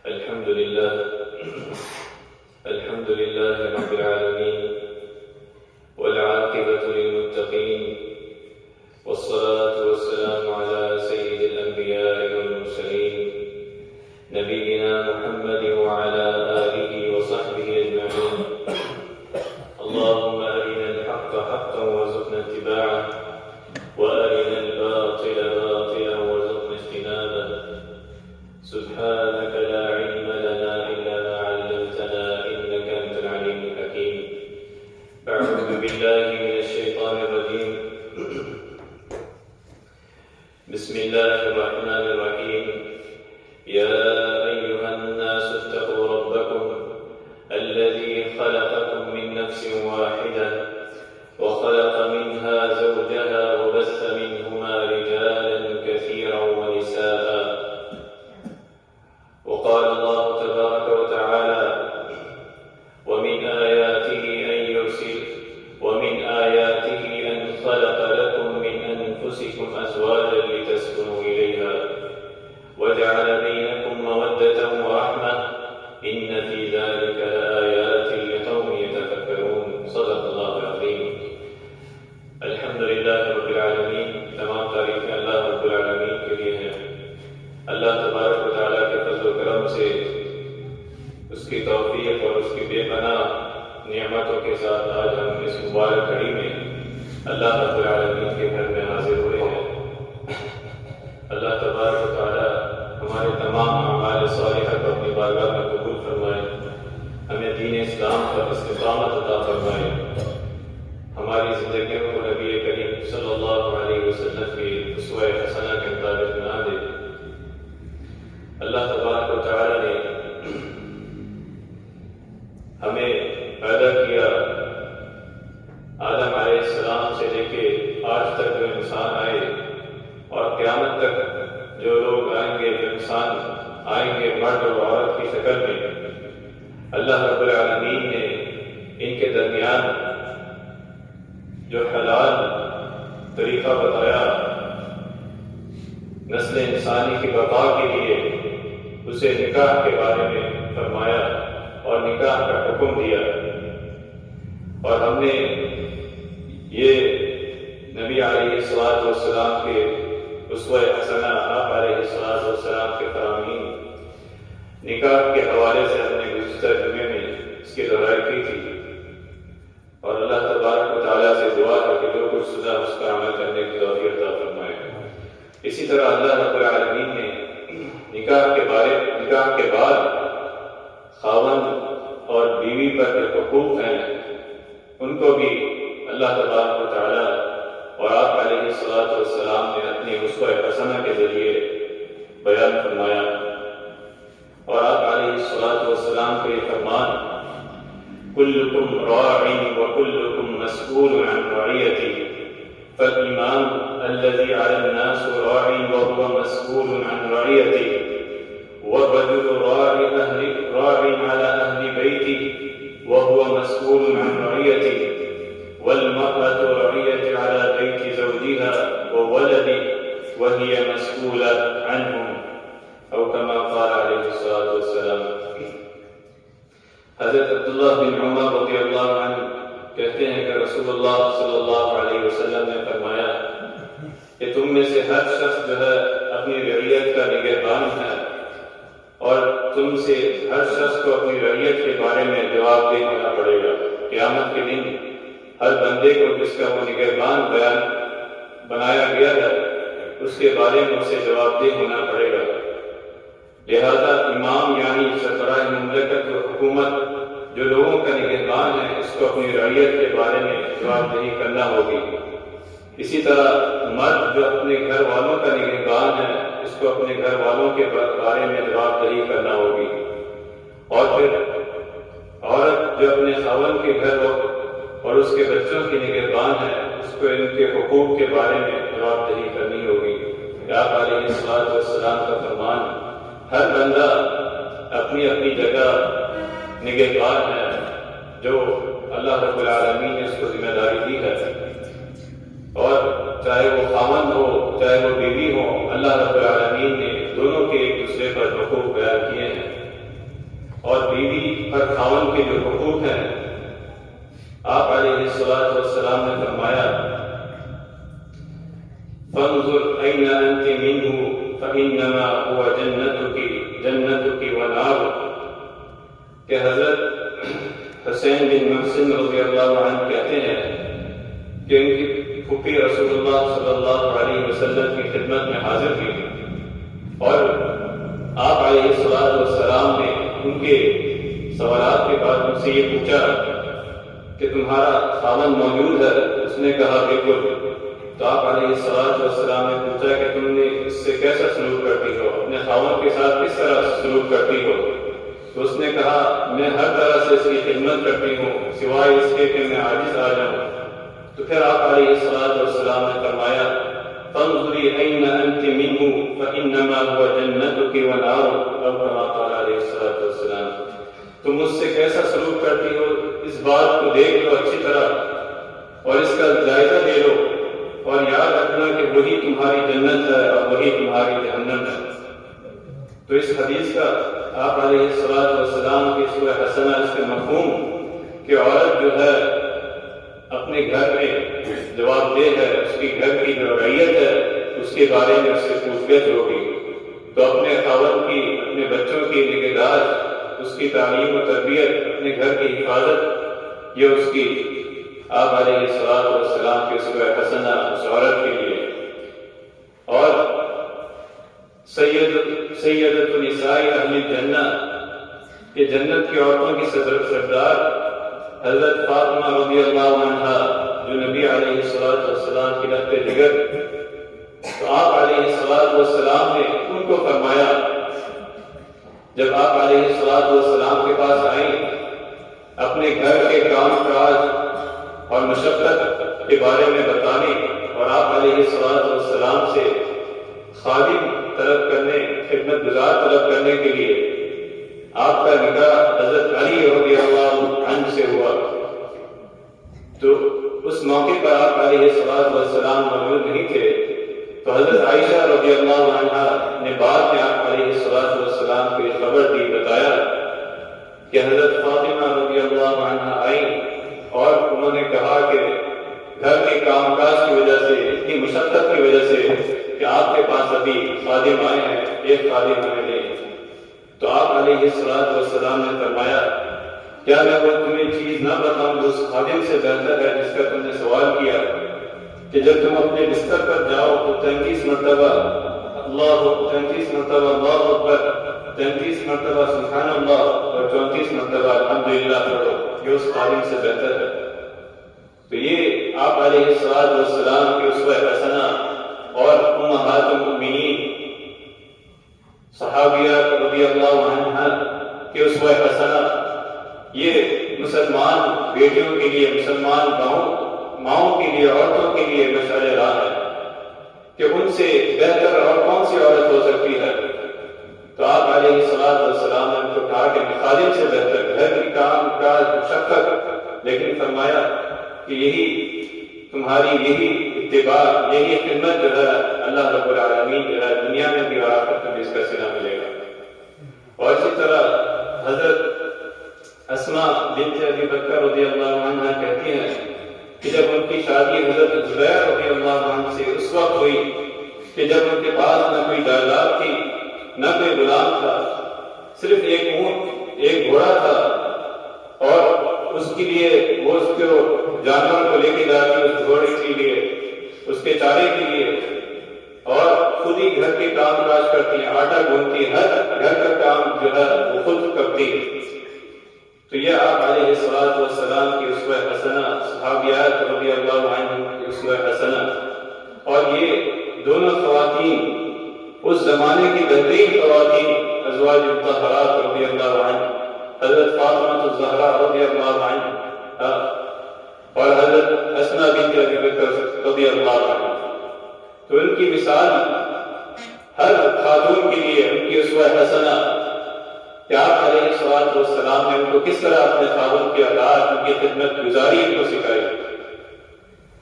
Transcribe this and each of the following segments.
الحمد لله رب العالمين، والعاقبة للمتقين، والصلاة والسلام على سيد الأنبياء والمرسلين نبينا محمد وعلى آله وصحبه أجمعين. اللهم أرنا الحق حقا وارزقنا اتباعه، وأرنا الباطل باطلا وارزقنا اجتنابه. سبحانك لا علم لنا إلا ما علمتنا إنك أنت العليم الحكيم. أعوذ بالله من الشيطان الرجيم. بسم الله الرحمن الرحيم. يا أيها الناس اتقوا ربكم الذي خلقكم من نفس واحدة وخلق منها زوجها وبث منهما رجالا كثيرا ونساء. وقال الله تبارك وتعالى: ومن آياته أن خلق لكم من أنفسكم أزواجا لتسكنوا إليها وجعل بينكم مودة ورحمة إن في ذلك لآيات لقوم يتفكرون. صدق الله العظيم. الحمد لله رب العالمین. تمام تعریفیں اللہ رب العالمین کے لیے ہیں. اللہ تبارک و تعالیٰ کے فضل و کرم سے اس کی توفیق اور اس کی بے پناہ نعمتوں کے ساتھ آج ہم اس مبارک گھڑی میں اللہ رب العالمین کے گھر میں حاضر ہوئے ہیں. اللہ تبارک و تعالیٰ ہمارے تمام اعمال صالحہ کو اپنی بارگاہ میں قبول فرمائے، ہمیں دین اسلام پر استقامت عطا فرمائے، ہماری زندگیوں کو نبی کریم صلی اللہ علیہ وسلم کی اسوہ حسنہ کے مطابق بنا دے. اللہ تبارک و تعالیٰ نے ہمیں پیدا کیا. آدم علیہ السلام سے لے کے آج تک جو انسان آئے اور قیامت تک جو لوگ آئیں گے، جو انسان آئیں گے مرد اور عورت کی شکل میں، اللہ رب العالمین نے ان کے درمیان جو حلال طریقہ بتایا نسل انسانی کی بقا کے لیے، اسے نکاح کے بارے میں فرمایا اور نکاح کا حکم دیا. اور ہم نے یہ نبی علیہ السلام کے اسوہ حسنہ آپ علیہ السلام کے فرامین نکاح کے حوالے سے ہم نے گزشتہ جمعے میں اس کی دہرائی کی تھی. اور اللہ تبارک و تعالیٰ سے دعا ہے کہ جو کچھ سنا اس کا عمل کرنے کی توفیق عطا فرمائے. اسی طرح اللہ رب العالمین نے نکاح کے بعد خاوند اور بیوی پر جو حقوق ہیں ان کو بھی اللہ تبارک و تعالیٰ اور آپ علیہ السلام نے اپنی اسوہ حسنہ کے ذریعے بیان فرمایا. اور آپ علیہ السلام کے یہ فرمان: کلکم راع وکلکم مسئول عن رعیتہ فالإمام الذي على الناس راع وهو مسئول عن رعیتہ والرجل راع على أهل بيته وهو مسئول عن رعیتہ والمرأة رعية على بيت زوجها وولده وهي مسئولة عنهم أو كما قال عليه الصلاة والسلام. حضرت عبداللہ بن عمر رضی اللہ عنہ کہتے ہیں کہ رسول اللہ صلی اللہ علیہ وسلم نے فرمایا کہ تم میں سے ہر شخص جو ہے اپنی رعیت کا نگہبان ہے، اور تم سے ہر شخص کو اپنی رعیت کے بارے میں جواب دہ ہونا پڑے گا. قیامت کے دن ہر بندے کو جس کا وہ نگہبان بنایا گیا ہے اس کے بارے میں اسے جواب دہ ہونا پڑے گا. لہذا امام یعنی سربراہ مملکت و حکومت جو لوگوں کا نگہبان ہے اس کو اپنی رعیت کے بارے میں جواب دہی کرنا ہوگی. اسی طرح مرد جو اپنے گھر والوں کا نگہبان ہے اس کو اپنے گھر والوں کے بارے میں جواب دہی کرنا ہوگی. اور پھر عورت جو اپنے خاوند کے گھر اور اس کے بچوں کی نگہبان ہے اس کو ان کے حقوق کے بارے میں جواب دہی کرنی ہوگی. آپ علیہ السلام کا فرمان: ہر بندہ اپنی اپنی جگہ نگہبان ہے جو اللہ رب العالمین نے اس کو ذمہ داری دی ہے. اور چاہے وہ خاوند ہو چاہے وہ بیوی ہو، اللہ رب العالمین نے دونوں کے ایک دوسرے پر حقوق بیان کیے ہیں. بیوی پر خاوند کے جو حقوق ہیں، آپ علیہ الصلوۃ والسلام نے فرمایا فانظر این انت منہ فانما هو جنتک ونارک، کہ حضرت حسین بن محسن رضی اللہ عنہ کہتے ہیں کہ ان کی پھوپھی رسول اللہ صلی اللہ علیہ وسلم کی خدمت میں حاضر تھی اور آپ علیہ الصلوۃ والسلام نے ان کے سوالات کے بعد ان سے یہ پوچھا کہ تمہارا خاوند موجود ہے؟ اس نے کہا بالکل۔ تو آپ علیہ الصلوۃ والسلام نے پوچھا کہ تم نے اس سے کیسا سلوک کرتی ہو، اپنے خاوند کے ساتھ کس طرح سلوک کرتی ہو؟ تو اس نے کہا میں ہر طرح سے اس کی خدمت کرتی ہوں سوائے اس کے کہ میں عاجز آ جاؤں۔ تو پھر آپ علیہ الصلوۃ والسلام نے فرمایا فانظری این انت منہ فانما هو جنتک ونارک، او کما قال علیہ الصلوۃ والسلام، تم مجھ سے کیسا سلوک کرتی ہو اس بات کو دیکھ لو اچھی طرح اور اس کا جائزہ لے لو، اور یاد رکھنا کہ وہی تمہاری جنت ہے اور وہی تمہاری جہنم ہے۔ تو اس حدیث کا آپ علیہ الصلوۃ والسلام کی اسوہ حسنہ اس کا مفہوم کہ عورت جو ہے اپنے گھر میں جواب دہ ہے، اس کی گھر کی جو رعیت ہے اس کے بارے میں اس سے پوچھ گچھ ہوگی، تو اپنے خاوند کی، اپنے بچوں کی نگہداشت، اس کی تعلیم و تربیت، اپنے گھر کی حفاظت، یہ اس کی آپ علیہ الصلوۃ والسلام کی اسوہ حسنہ اس عورت کے لیے۔ اور سیدۃ النساء اہل الجنہ، کہ جنت کی عورتوں کی سردار حضرت فاطمہ رضی اللہ عنہا جو نبی علیہ الصلوۃ والسلام کی رفت جگر، تو آپ علیہ الصلوۃ والسلام نے ان کو فرمایا جب آپ علیہ الصلوۃ والسلام کے پاس آئیں اپنے گھر کے کام کاج اور مشقت کے بارے میں بتانے، اور آپ علیہ الصلوۃ والسلام سے خادم طلب کرنے، خدمت گزار طلب کرنے کے لیے آپ کا نکاح حضرت علی رضی اللہ عنہ سے ہوا، تو اس موقع پر آپ علیہ الصلوۃ والسلام موجود نہیں تھے، تو حضرت عائشہ رضی اللہ عنہا نے بعد میں آپ علیہ الصلوۃ والسلام کو یہ خبر دی، بتایا کہ حضرت فاطمہ رضی اللہ عنہا آئیں اور انہوں نے کہا کہ گھر کے کام کاج کی وجہ سے، اتنی مشقت کی وجہ سے کہ آپ کے پاس ابھی خادم آئے ہیں، ایک خادم ہمیں دیں۔ تو آپ علیہ الصلوۃ والسلام نے فرمایا کیا میں وہ تمہیں چیز نہ بتاؤں جو اس خادم سے بہتر ہے جس کا تم نے سوال کیا، کہ جب تم اپنے بستر پر جاؤ تو 33 مرتبہ اللہ، 33 مرتبہ اللہ اکبر، 33 مرتبہ سبحان اللہ اور 34 مرتبہ الحمدللہ پڑھو، یہ اس خادم سے بہتر ہے۔ تو یہ آپ علیہ الصلوۃ والسلام کی اسوہ حسنہ اور امہات المؤمنین صحابیات رضی اللہ عنہا کے اسوہ حسنہ، یہ مسلمان بیٹیوں کے لیے، مسلمان ماؤں کے لیے، عورتوں کے لیے مشعل راہ ہے کہ ان سے بہتر اور کون سی عورت ہو سکتی ہے۔ تو آپ علیہ الصلوۃ والسلام نے ان کو کہا کہ خادم سے بہتر، گھر کی کام کاج مشقت، لیکن فرمایا کہ یہی تمہاری یہی اتباع، یہی خدمت جو ہے اللہ رب العالمین جو ہے دنیا میں بھی اور آخرت میں بھی اس کا صلہ ملے گا۔ اور اسی طرح حضرت اسماء بنت ابی بکر رضی اللہ عنہا کہتی ہیں کہ جب ان کی شادی حضرت زبیر رضی اللہ عنہ سے اس وقت ہوئی کہ جب ان کے پاس نہ کوئی جائیداد تھی، نہ کوئی غلام تھا، صرف ایک اونٹ، ایک گھوڑا تھا، اور اس کے لیے وہ اس کو جانور کو لے کے جاتی اس گھوڑے کے لیے، اس کے چارے کے لیے، اور خود ہی گھر کے کام کاج کرتی ہیں، آٹا گوندتی، ہر گھر کا کام جو ہے وہ خود کرتی ہے۔ تو یہ آپ علیہ الصلوۃ والسلام کی اسوہ حسنہ، صحابیات رضی اللہ عنہ کی اسوہ حسنہ، اور یہ دونوں خواتین اس زمانے کی بہترین خواتین، ازواج مطہرات رضی اللہ عنہ، حضرت فاطمہ الزہرا رضی اللہ عنہ اور حضرت اسماء بنت ابی بکر رضی اللہ عنہ۔ تو ان کی مثال ہر خاتون کے لیے، ان کی اسوہ حسنہ کہ آپ علیہ الصلوۃ والسلام نے ان کو کس طرح اپنے خاوند کی اطاعت، ان کی خدمت گزاری ان کو سکھائی۔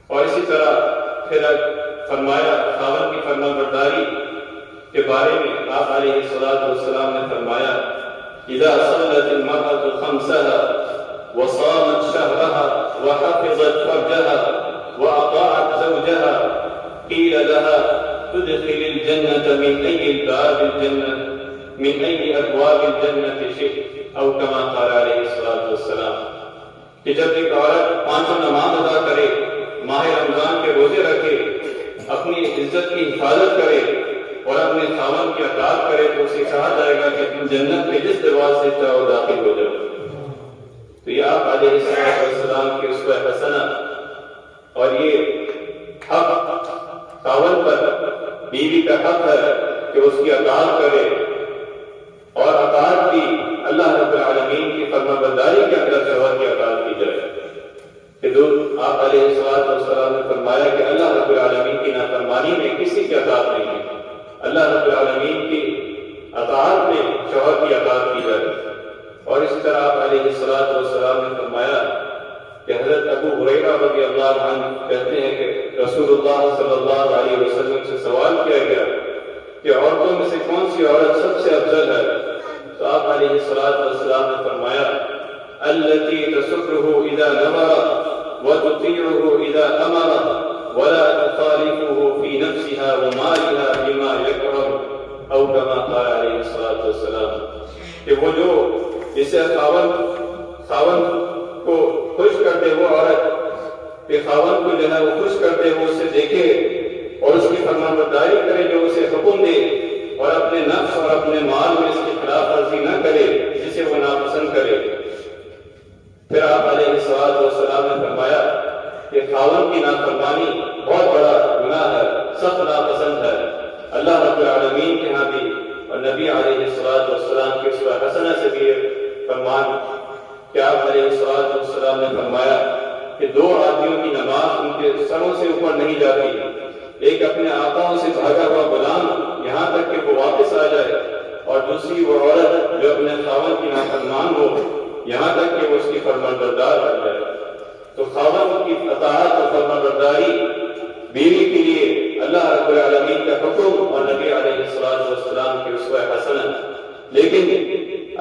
اور اسی طرح پھر فرمایا خاوند کی فرما برداری کے بارے میں آپ علیہ الصلوۃ والسلام نے فرمایا إذا صلت المرأة خمسها وصامت شهرها وحفظت فرجها وأطاعت زوجها قيل لها تدخل الجنة من أي أبواب الجنة شئت أو كما قال عليه الصلاة والسلام. کہ جب ایک عورت 5 نماز ادا کرے، ماہ رمضان کے روزے رکھے، اپنی عزت کی حفاظت کرے اور اپنے خاوند کی اطاعت کرے تو اسے کہا جائے گا کہ تم جنت کے جس دروازے سے چاہو داخل ہو جاؤ. تو یہ آپ علیہ السلام کی اسوہ حسنہ اور یہ حق خاوند پر بیوی کا حق ہے کہ اس کی اطاعت کرے، اور اطاعت بھی اللہ رب العالمین کی فرمانبرداری کے اندر شوہر کی اطاعت کی جائے. کہ آپ علیہ السلام نے فرمایا کہ اللہ رب العالمین کی نافرمانی میں کسی کی اطاعت نہیں ہے، اللہ رب العالمین کی اطاعت میں شوہر کی اطاعت کی جائے. اور اس طرح آپ علیہ السلام نے فرمایا کہ حضرت ابو ہریرہ رضی اللہ عنہ کہتے ہیں کہ رسول اللہ صلی اللہ علیہ وسلم سے سوال کیا گیا کہ عورتوں میں سے کون سی عورت سب سے افضل ہے؟ تو آپ علیہ السلام نے فرمایا التي تسره اذا نظر وتطيعه اذا امر ولا تخالفه في نفسها ومالها بما يكره او كما قال عليه الصلاة والسلام. کہ وہ جو جسے خاوند کو خوش کرتے وہ عورت، کہ خاوند کو جو ہے وہ خوش کرتے وہ اسے دیکھے اور اس کی فرمانبرداری کرے جو اسے حکم دے، اور اپنے نفس اور اپنے مال میں اس کی خلاف ورزی نہ کرے جسے وہ ناپسند کرے. پھر آپ علیہ السلام نے فرمایا کہ خاوند کی نافرمانی بہت بڑا گناہ ہے، سخت ناپسند ہے اللہ رب العالمین کے ہاں بھی، اور نبی علیہ السلام کی اسوہ حسنہ سے بھی فرمان کہ آپ علیہ السلام نے فرمایا کہ 2 آدمیوں کی نماز ان کے سروں سے اوپر نہیں جاتی، ایک اپنے آقاؤں سے بھاگا ہوا غلام یہاں تک کہ وہ واپس آ جائے، اور دوسری وہ عورت جو اپنے خاوند کی نافرمان ہو یہاں تک کہ وہ اس کی فرمانبردار بن جائے. تو خاوند کی اطاعت اور فرمانبرداری بیوی کے لیے اللہ رب العالمین کا حکم اور نبی علیہ السلام کی اسوہ حسنہ، لیکن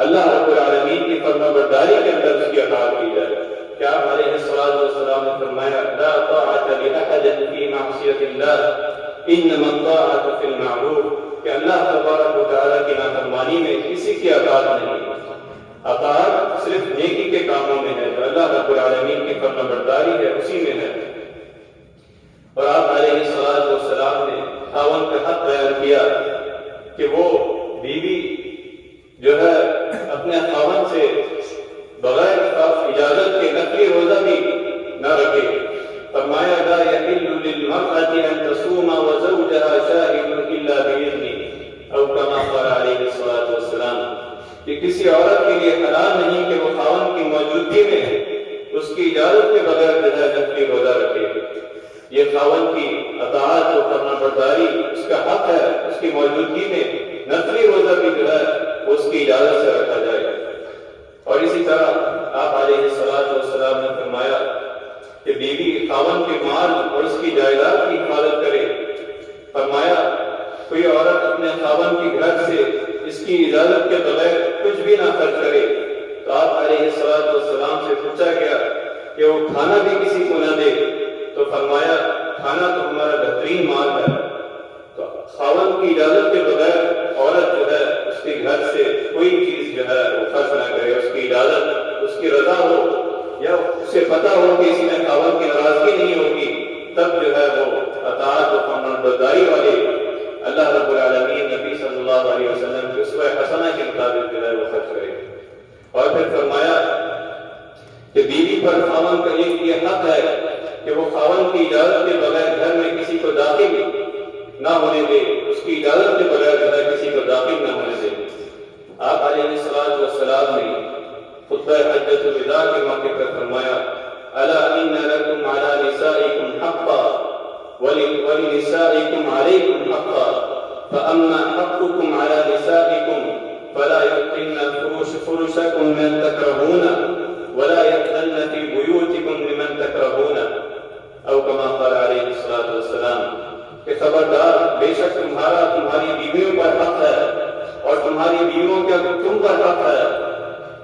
اللہ رب العالمین کی فرمانبرداری کے اندر اس کی اطاعت کی جائے. کہ آپ علیہ السلام نے فرمایا لا طاعۃ لأحد فی معصیۃ اللہ انما الطاعۃ فی المعروف، کہ اللہ تبارک و تعالیٰ کی نافرمانی میں کسی کی اطاعت نہیں، اطاعت صرف نیکی کے کاموں میں ہے، جو اللہ رب العالمین کی فرمانبرداری ہے اسی میں ہے. اور آپ علیہ السلام نے خاوند کا حق بیان کیا کہ وہ بیوی جو ہے اپنے خاوند سے بغیر اجازت کے نفلی روزہ بھی نہ رکھے. فرمایا لا يحل للمرأة ان تصوم وزوجها شاهد الا باذنه او كما قال عليه الصلاة والسلام. کہ کسی عورت کے لیے حلال نہیں کہ وہ خاوند کی موجودگی میں اس کی اجازت کے بغیر جو ہے نفلی روزہ رکھے. یہ خاوند کی اطاعت اور فرمانبرداری اس کا حق ہے، اس کی موجودگی میں نفلی روزہ بھی جو ہے اس کی اجازت سے رکھا جائے. اور اسی طرح آپ علیہ السلام نے فرمایا کہ بیوی خاوند کے مال اور اس کی جائیداد کی حفاظت کرے. فرمایا کوئی عورت اپنے خاوند کے گھر سے اس کی اجازت کے بغیر کچھ بھی نہ خرچ کرے. تو آپ علیہ السلام سے پوچھا گیا کہ وہ کھانا بھی کسی کو نہ دے، تو فرمایا کھانا تو ہمارا بہترین مال ہے. تو خاوند کی اجازت کے بغیر عورت جو ہے اس کے گھر سے کوئی چیز جو ہے وہ خرچ نہ کرے. اس کی اجازت، اس کی رضا ہو یا اسے پتا ہو کہ اس میں خاوند کی ناراضگی نہیں ہوگی، تب جو ہے وہ اطاعت و فرمانبرداری والے اللہ رب العالمین نبی صلی اللہ علیہ وسلم کی اسوہ حسنہ کے مطابق جو ہے وہ خرچ کرے. اور پھر فرمایا کہ بیوی پر خاوند کا یہ حق ہے کہ وہ خاوند کی اجازت کے بغیر گھر میں کسی کو داخل نہ ہونے دے، اس کی اجازت کے بغیر جو ہے کسی کو داخل نہ ہونے دے. آپ علیہ السلام نے خطبہ حجۃ الوداع کے موقع پر فرمایا الا ان لکم علی نسائکم حقا ولنسائکم علیکم حقا فاما حقکم علی نسائکم فلا یقتلن فرشکم من تکرهون ولا یأذن فی بیوتکم لمن تکرهون او کما قال علیہ السلام. کہ خبردار بے شک تمہاری بیویوں پر حق ہے اور تمہاری بیویوں کا تم پر حق ہے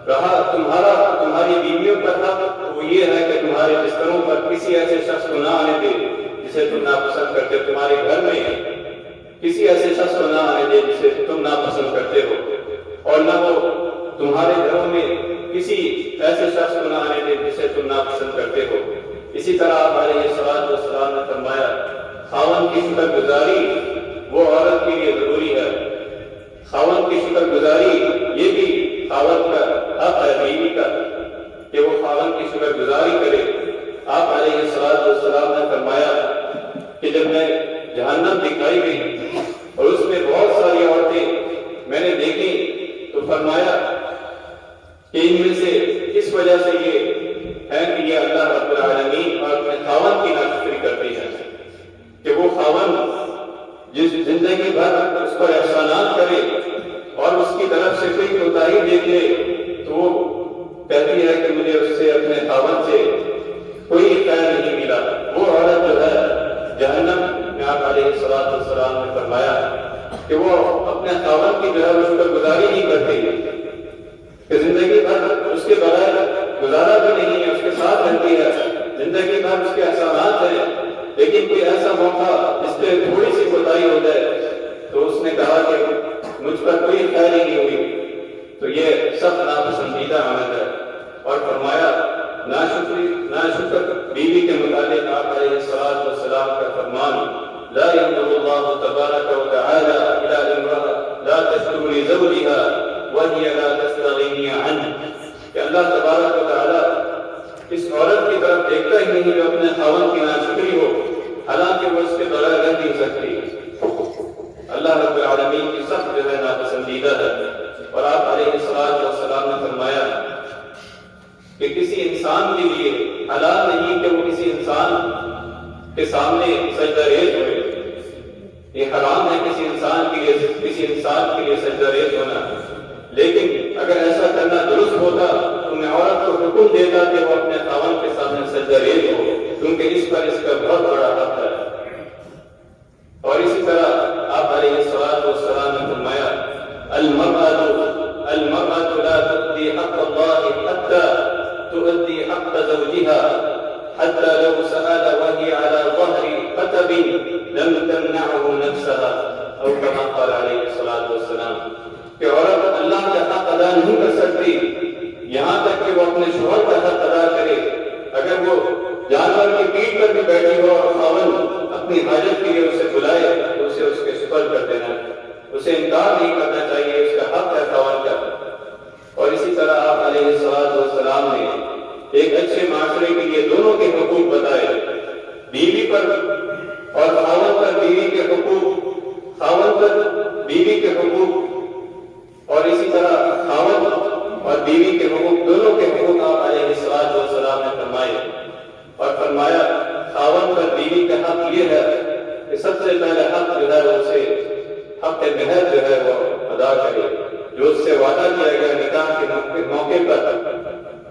رہا تمہاری بیویوں پر حق وہ یہ ہے کہ تمہارے بستروں پر کسی ایسے شخص کو نہ آنے دے جسے تم ناپسند کرتے ہو، تمہارے گھر میں کسی ایسے شخص کو نہ آنے دے جسے تم ناپسند کرتے ہو، اور نہ وہ تمہارے گھروں میں کسی ایسے شخص کو نہ آنے دے جسے تم ناپسند کرتے ہو۔ اسی طرح آپ علیہ السلام نے فرمایا خاوند کی شکر گزاری وہ عورت کے لیے ضروری ہے، خاوند کی شکر گزاری یہ بھی خاوند کا حق ہے بیوی کا کہ وہ خاوند کی شکر گزاری کرے۔ آپ علیہ السلام نے فرمایا کہ جب میں جہنم دکھائی گئی اور اس میں بہت ساری عورتیں میں نے دیکھی تو فرمایا کہ ان میں سے اس وجہ سے یہ ہے کہ یہ اللہ رب العالمین اور اپنے خاوند کی ناشکری کرتی ہے کہ وہ خاوند جس زندگی بھر اس پر احسانات کرے اور اس کی طرف سے کوئی کوتاہی دیکھ لے تو وہ کہتی ہے کہ مجھے اس سے اپنے خاوند سے کوئی خیر نہیں ملا۔ وہ عورت جو ہے جہنم میں آپ علیہ السلام نے فرمایا کہ وہ اپنے خاوند کی جو ہے وہ شکر گزاری نہیں کرتی کہ زندگی بھر اس کے بغیر گزارا بھی نہیں ہے، اس کے ساتھ رہتی ہے، زندگی بھر اس کے احسانات ہیں، لیکن کوئی ایسا موقع جس پہ تھوڑی سی کوتاہی ہو جائے تو اس نے کہا کہ مجھ پر کوئی خیر ہی نہیں ہوئی، تو یہ سب ناپسندیدہ عمل ہے۔ اور فرمایا ناشکر بیوی کے متعلق آپ علیہ السلام کا فرمان لا ينظر الله تبارك وتعالى الى امرأة لا تشكر لزوجها وهي لا تستغني عنه کہ اللہ تبارک و تعالی اس عورت کی طرف دیکھتا ہی نہیں جو اپنے خاوند کی ناشکری ہو حالانکہ وہ اس کے بغیر رہ نہیں سکتی۔ اللہ رب العالمین کی سخت جو ہے ناپسندیدہ ہے۔ اور آپ علیہ السلام نے فرمایا کہ کسی انسان کے لیے حلال نہیں کہ وہ کسی انسان کے سامنے سجدہ ریز ہوئے، یہ حرام ہے کسی انسان کے لیے سجدہ ریز ہونا، لیکن اگر ایسا کرنا درست ہوتا تو میں عورت کو حکم دیتا کہ وہ اپنے خاوند کے سامنے سجدہ ریز ہو، کیونکہ اس کا بہت بڑا حق ہے۔ اور اسی طرح آپ علیہ السلام نے فرمایا المرأة لا تؤدي حق الله حتى تؤدي حق زوجها حتى لو سأل وهي على ظهر قتب لم تمنعه نفسها او كما قال عليه الصلاة والسلام کہ عورت اللہ کا حق ادا نہیں کر سکتی یہاں تک کہ وہ اپنے شوہر کا حق ادا کرے۔ اگر وہ جانور کی پیٹھ پر بھی بیٹھی ہو اور خاوند اپنی حاجت کے لیے اسے بلائے تو اسے اس کے سپرد کر دینا، اسے انکار نہیں کرنا چاہیے، اس کا حق ہے خاوند کا۔ اور اسی طرح آپ علیہ السلام نے ایک اچھے معاشرے کے لیے دونوں کے حقوق بتائے، بیوی پر اور خاوند پر بیوی کے حقوق، خاوند پر بیوی کے حقوق، اور اسی طرح خاوند اور بیوی کے حقوق، دونوں کے حقوق آپ علیہ السلام نے فرمائے۔ اور فرمایا خاوند پر بیوی کا حق یہ ہے کہ سب سے پہلے حق جو ہے اسے حق مہر جو ہے وہ ادا کرے، جو اس سے وعدہ کیا گیا نکاح کے موقع پر۔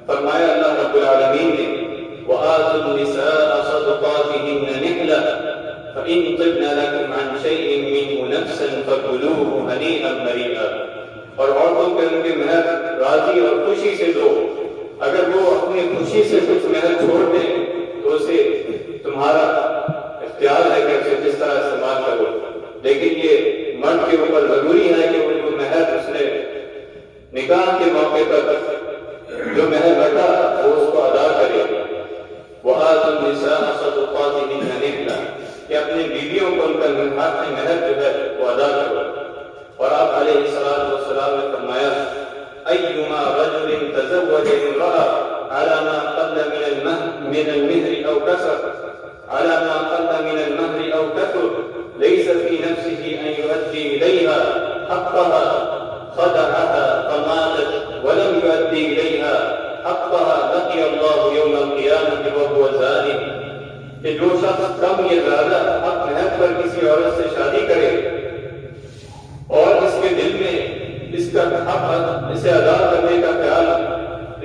فرمایا اللہ رب العالمین نے وَآتُوا النِّسَاءَ صَدُقَاتِهِنَّ نِحْلَةً فَإِن طِبْنَ لَكُمْ عَنْ شَيْءٍ مِّنْهُ نَفْسًا فَكُلُوهُ هَنِيئًا مَرِيئًا۔ اور عورتوں کے ان کے مہر راضی اور خوشی سے دو، اگر وہ اپنی خوشی سے کچھ مہر چھوڑ دیں تو اسے تمہارا اختیار ہے کہ اسے جس طرح استعمال کرو، لیکن یہ مرد کے اوپر ضروری ہے کہ وہ جو مہر اس نے نکاح کے موقع پر جو مہر رکھا وہ اس کو ادا کرے۔ وَآتُوا النِّسَاءَ صَدُقَاتِهِنَّ نِحْلَةً کہ اپنی بیویوں کو ان کا مہر جو ہے وہ ادا کرو۔ اور آپ علیہ السلام نے فرمایا أَيُّمَا رَجُلٍ تَزَوَّجَ امْرَأَةً عَلَى مَا قَلَّ مِنَ الْمِهْرِ أَوْ كَثُرَ لَيْسَ فِي نَفْسِهِ أَنْ يُؤَدِّي إِلَيْهَا حَقَّهَا خدعها فماتت ولم يؤدي إليها حقها لقي الله يوم القيامة وهو زانٍ کہ جو شخص کم یا زیادہ حق مہر پر کسی عورت سے شادی کرے اور اس کے دل میں اس کا حق اسے ادا کرنے کا خیال،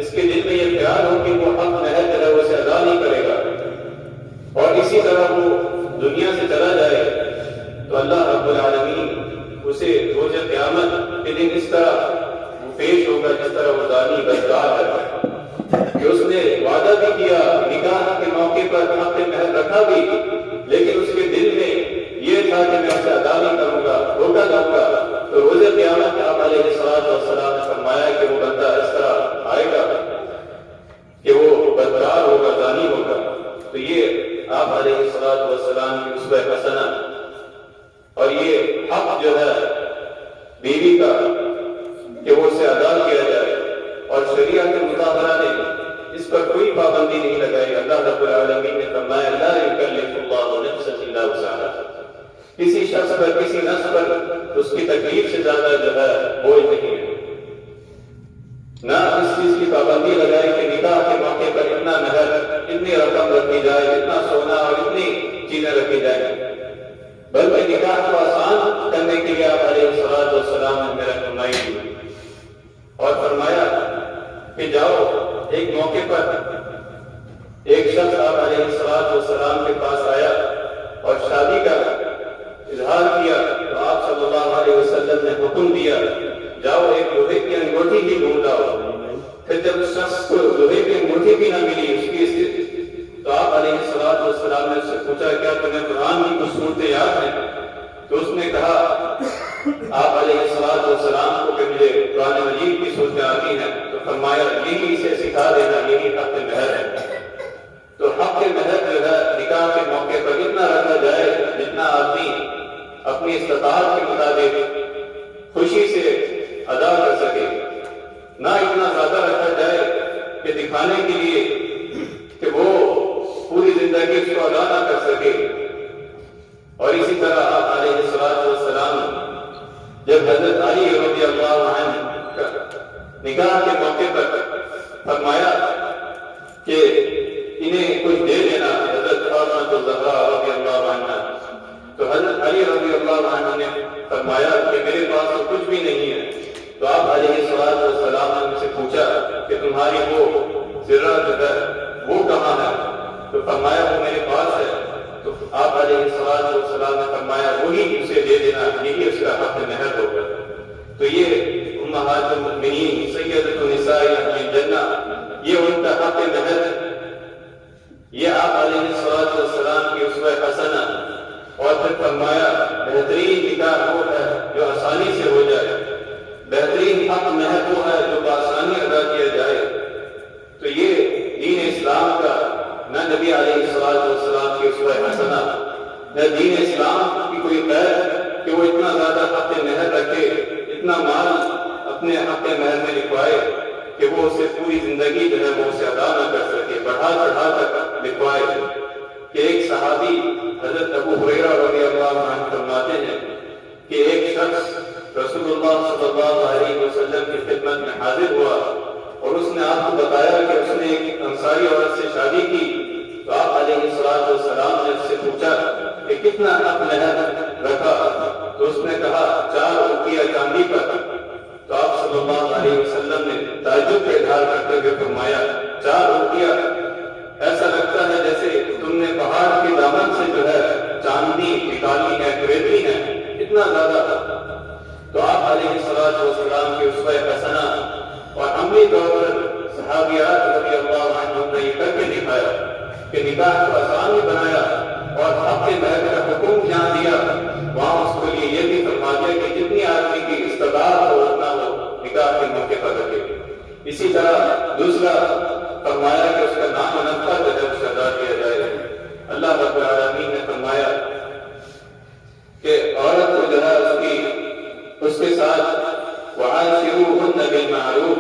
اس کے دل میں یہ خیال ہو کہ وہ حق مہر جو ہے اسے ادا نہیں کرے گا اور اسی طرح وہ دنیا سے چلا جائے تو اللہ رب العالمین اسے روز قیامت کے دن اس طرح وہ پیش ہوگا ہوگا جس طرح وہ زانی بدکار ہے کہ اس نے وعدہ بھی کیا، نکاح کے موقع پر حق مہر رکھا بھی، لیکن اس کے دل میں یہ تھا کہ میں اسے ادا نہیں کروں گا، دھوکہ دوں گا. تو روز قیامت آپ علیہ السلام نے فرمایا کہ وہ بندہ اس طرح آئے گا کہ وہ بدکار ہوگا، زانی ہوگا. تو یہ آپ علیہ السلام کی اسوہ حسنہ اور یہ حق جو ہے بیوی کا کہ وہ اسے ادا کیا جائے، اور شریعت مطہرہ نے اس پر کوئی پابندی نہیں لگائی. اللہ رب العالمین نے فرمایا لا یکلف اللہ نفسا الا وسعها. کسی شخص پر، کسی نفس پر اس کی تکلیف سے زیادہ جو ہے بوجھ نہیں ہے. نہ اس چیز کی پابندی لگائی کہ نکاح کے موقع پر اتنا مہر، اتنی رقم رکھی جائے، اتنا سونا اور اتنی چیزیں رکھی جائیں، بلکہ نکاح کو آسان کرنے کے لیے آپ علیہ السلام نے میرا فرمائی دی اور فرمایا کہ جاؤ. ایک موقع پر ایک شخص آپ علیہ السلام کے پاس آیا اور شادی کا اظہار کیا، تو آپ صلی اللہ علیہ وسلم نے حکم دیا جاؤ ایک لوہے کی انگوٹھی ہی ڈھونڈ لاؤ. پھر جب اس شخص کو لوہے کی انگوٹھی بھی نہ ملی اس کی استھتی، تو آپ علیہ السلام نے اس سے پوچھا کیا تمہیں قرآن کی کچھ صورتیں یاد ہیں؟ تو اس نے کہا آپ علیہ السلام کو کہ مجھے قرآن مجید کی صورتیں آتی ہیں. تو فرمایا یہی اسے سکھا دینا، یہی حق مہر ہے. تو حق مہر جو ہے نکاح کے موقع پر اتنا رکھا جائے جتنا آدمی اپنی استطاعت کے مطابق خوشی سے ادا کر سکے، نہ اتنا زیادہ رکھا جائے کہ دکھانے کے لیے کہ وہ پوری زندگی اس کو ادا نہ کر سکے. اور اسی طرح آپ علیہ السلام جب حضرت علی رضی اللہ عنہ نکاح کے موقع پر فرمایا کہ انہیں کچھ دے دینا حضرت فاطمہ الزہرا رضی اللہ عنہ، تو حضرت علی رضی اللہ عنہ نے فرمایا کہ میرے پاس تو کچھ بھی نہیں ہے. تو آپ علیہ السلام نے ان سے پوچھا کہ تمہاری وہ زرہ جو ہے وہ کہاں ہے؟ تو فرمایا وہ میرے پاس ہے. تو آپ علیہ السلام نے فرمایا وہی اسے دے دینا، یہی اس کا حق مہر ہوگا. تو یہ امہات المؤمنین سیدۃ النساء اہل الجنہ، یہ ان کا حق مہر ہے. یہ آپ علیہ السلام کی اسوہ حسنہ. اور پھر فرمایا بہترین نکاح وہ ہے جو آسانی سے ہو جائے، بہترین حق مہر وہ ہے جو بآسانی ادا کیا جائے. تو یہ دین اسلام کا نہ نبی علیہ السلام کی اسوہ حسنہ، نہ دین اسلام کی کوئی قید کہ وہ اتنا زیادہ حق مہر رکھے، اتنا مال اپنے حق مہر میں لکھوائے کہ وہ اسے پوری زندگی جو ہے وہ اسے ادا نہ کر سکے، بڑھا چڑھا کر لکھوائے. کہ ایک صحابی حضرت ابو ہریرہ رضی اللہ عنہ فرماتے ہیں کہ ایک شخص رسول اللہ صلی اللہ علیہ وسلم کی خدمت میں حاضر ہوا اور اس نے آپ کو بتایا کہ اس نے ایک انصاری عورت سے شادی کی. تو آپ علیہ السلام نے اس سے پوچھا کہ کتنا حق مہر رکھا؟ تو اس نے کہا 4 اوقیہ چاندی پر. تو آپ صلی اللہ علیہ وسلم نے تعجب کا اظہار کرتے ہوئے فرمایا 4 اوقیہ، ایسا لگتا ہے جیسے تم نے پہاڑ کے دامن سے جو ہے چاندی نکالی ہے، خریدی ہے، اتنا زیادہ. تو آپ علیہ السلام کی اسوہ حسنہ اور عملی طور پر صحابیات رضی اللہ عنہم نے یہ کر کے دکھایا کہ نکاح کو آسان ہی بنایا اور حق مہر کا حکم جہاں دیا وہاں اس کے لیے یہ بھی فرما دیا کہ جتنی آدمی کی استطاعت ہو اتنا وہ نکاح کے موقع پر رکھے. اسی طرح دوسرا فرمایا کہ اس کا نام نقطہ جو ہے اسے ادا کیا جائے. اللہ رب العالمین نے فرمایا کہ عورت کو جو ہے اس کے ساتھ وعاشروہن بالمعروف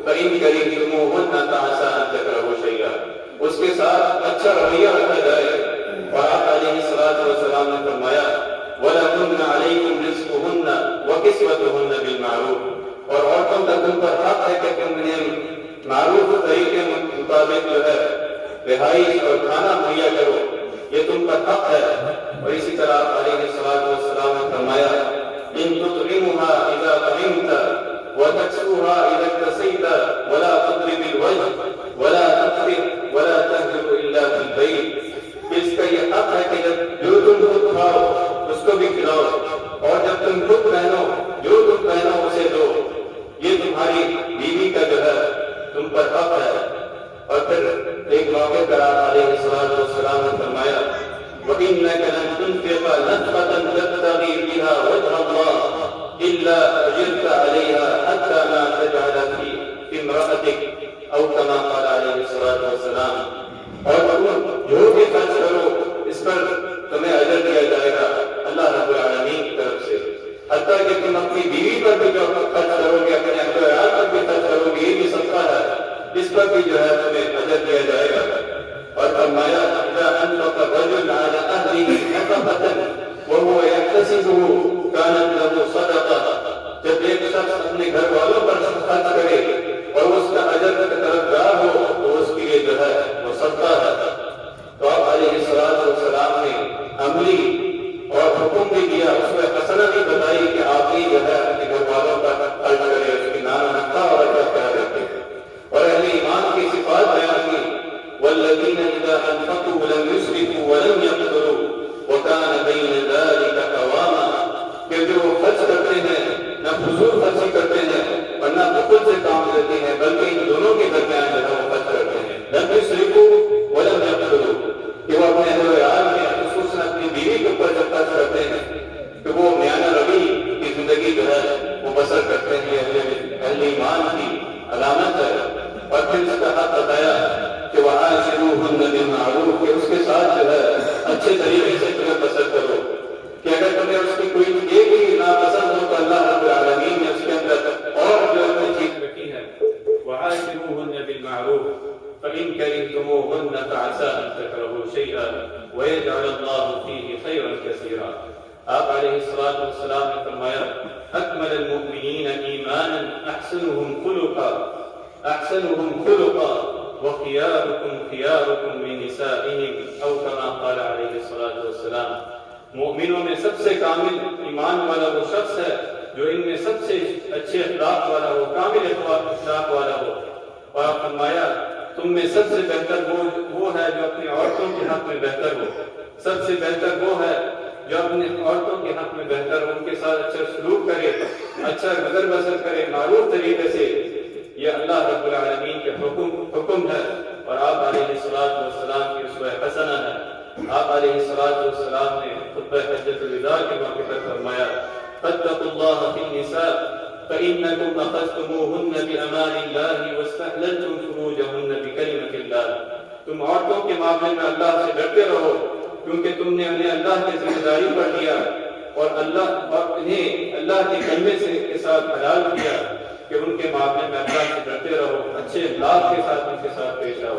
فإن کرہتموہن فعسى أن تکرہوا شیئا، اس کے ساتھ اچھا رویہ رکھا جائے. اور آپ علیہ السلام نے فرمایا وَلَكُنَّ عَلَيْكُمْ رِزْقُهُنَّ وَكِسْوَتُهُنَّ بِالْمَعْرُوفِ، اور عورتوں کا تم پر حق ہے کہ تم انہیں معروف طریقے مطابق جو ہے رہائش اور کھانا مہیا کرو، یہ تم پر حق ہے. اور اسی طرح آپ علیہ السلام نے فرمایا إن تطعمها إذا طعمت وتكسوها إذا اكتسيت ولا تضرب الوجه ولا تقتل ولا تهجر إلا في البيت. اس کا یہ حق ہے کہ جو تم خود کھاؤ اس کو بھی کھلاؤ، اور جب تم خود پہنو جو تم پہنو اسے دو. یہ تمہارا تمہاری بیوی کا جو ہے تم پر حق ہے. اور پھر ایک موقع پر آپ علیہ الصلوۃ والسلام نے فرمایا وَإِنَّكَ لَن تُنْفِقَ نَفْقَةً تَبْتَغِي بِهَا وَجْهَ اللَّهِ إِلَّا أَجِرْتَ عَلَيْهَا حَتَّى مَا تَجْعَلَ فِي امْرَأَتِكَ أَوْ كَمَا قَالَ عَلَيْهِ الصَّلَاةُ وَالسَّلَامُ. اور تم جو بھی خرچ کرو اس پر تمہیں اجر دیا جائے گا اللہ رب العالمین کی طرف سے. حتیٰ کہ تم اپنی بیوی پر بھی جو خرچ کرو گے، اپنے اہل و عیال پر بھی خرچ کرو گے، یہ بھی صدقہ ہے، اس پر بھی جو ہے تمہیں اجر دیا جائے گا. اور فرمایا اذا انفق الرجل على اهله نفقة وهو يحتسبه كانت له صدقة. جب ایک شخص اپنے گھر والوں پر خرچ کرے اور اس کا اجر طلبگار ہو تو اس کے لیے جو ہے وہ صدقہ ہے. تو آپ علیہ الصلوۃ والسلام نے عملی اور حکم بھی دیا، اس میں حسنہ بھی بتائی کہ آپ ہی جو ہے اپنے گھر والوں پر خرچ کرے، اس کی نام نقطہ اور اجر کیا کرتے. اور اہل ایمان کی صفات بیان کی والذین اذا انفقوا لم يسرفوا ولم يقتروا وكان بين ذلك قواما. کہ جو خرچ کرتے ہیں نہ فضول خرچی کرتے ہیں اور نہ بخل سے کام لیتے ہیں، بلکہ ان دونوں کے درمیان جو ہے وہ خرچ کرتے ہیں. لم يسرفوا ولم يقتروا کہ وہ اپنے اہل و عیال میں خصوصاً اپنی بیوی کے اوپر جب خرچ کرتے ہیں کہ وہ میانہ روی کی زندگی جو ہے وہ بسر کرتے ہیں. اہل ایمان کی علامت ہے. اور پھر اس کا حق بتایا کہ وَعَاشِرُوهُنَّ بِالْمَعْرُوفِ کہ اس کے ساتھ جو ہے اچھے طریقے سے تمہیں بسر کرو. کہ اگر تمہیں اس کی کوئی ایک ہی ناپسند ہو تو اللہ رب العالمین نے اس کے اندر اور جو اپنی چیز رکھی ہے وَعَاشِرُوهُنَّ بِالْمَعْرُوفِ فَإِنْ كَرِهْتُمُوهُنَّ فَعَسَىٰ أَن تَكْرَهُوا شَيْئًا وَيَجْعَلَ اللَّهُ فِيهِ خَيْرًا كَثِيرًا. آپ علیہ الصلوۃ والسلام نے فرمایا أكمل المؤمنين إيمانا أحسنهم خلقا وخياركم خياركم لنسائهم أو كما قال عليه الصلاة والسلام. مومنوں میں سب سے کامل ایمان والا وہ شخص ہے جو ان میں سب سے اچھے اخلاق والا ہو، کامل اخلاق والا ہو. اور آپ فرمایا تم میں سب سے بہتر وہ ہے جو اپنی عورتوں کے حق میں بہتر ہو. سب سے بہتر وہ ہے جو اپنے عورتوں کے حق میں بہتر ہو، ان کے ساتھ اچھا سلوک کرے، اچھا گزر بسر کرے معروف طریقے سے. یہ اللہ رب العالمین کے حکم ہے. اور آپ علیہ الصلوۃ والسلام کی اسوہ حسنہ ہے. آپ علیہ الصلوۃ والسلام نے خطبہ حجۃ الوداع کے موقع پر فرمایا فاتقوا الله في النساء فإنكم أخذتموهن بأمان الله واستحللتم فروجهن بكلمة الله. تم عورتوں کے معاملے میں اللہ سے ڈرتے رہو کیونکہ تم نے انہیں اللہ کی ذمہ داری پر لیا اور انہیں اللہ کے کلمے سے کے ساتھ حلال کیا کہ ان کے معاملے میں اللہ سے ڈرتے رہو، اچھے اخلاق کے ساتھ ان کے ساتھ پیش آؤ.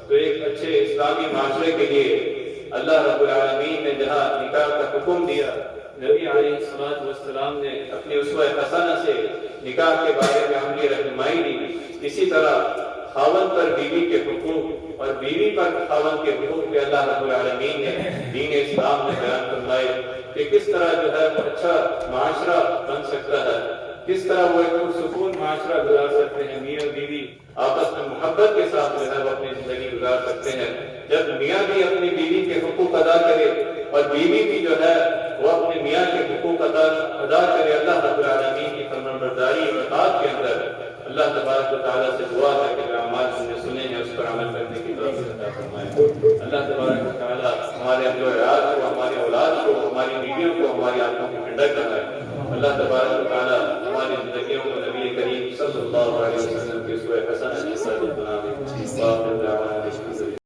تو ایک اچھے اسلامی معاشرے کے لیے اللہ رب العالمین نے جہاں نکاح کا حکم دیا، نبی علیہ الصلوۃ والسلام نے اپنی اسوہ حسنہ سے نکاح کے بارے میں عملی رہنمائی دی. اسی طرح خاوند پر بیوی کے حقوق اور بیوی پر خاوند کے حقوق بھی اللہ رب العالمین نے دین اسلام میں بیان فرمائے کہ کس طرح جو ہے وہ اچھا معاشرہ بن سکتا ہے، کس طرح وہ ایک پرسکون معاشرہ گزار سکتے ہیں. میاں بیوی آپس میں محبت کے ساتھ جو ہے وہ اپنی زندگی گزار سکتے ہیں. جب میاں بھی اپنی بیوی کے حقوق ادا کرے اور بیوی بھی جو ہے وہ اپنے میاں کے حقوق ادا کرے اللہ رب العالمین کی فرمانبرداری اور اطاعت کے اندر، اللہ تبارک و تعالیٰ سے دعا ہے کہ جو اعمال ہم نے سنے ہیں اس پر عمل کرنے کی توفیق عطا فرمائے. اللہ تبارک و تعالیٰ ہمارے اہل و عیال کو، ہماری اولاد کو، ہماری بیویوں کو ہماری آنکھوں کی ٹھنڈک بنائے. اللہ تبارک و تعالیٰ ہماری زندگیوں کو نبی کریم صلی اللہ علیہ وسلم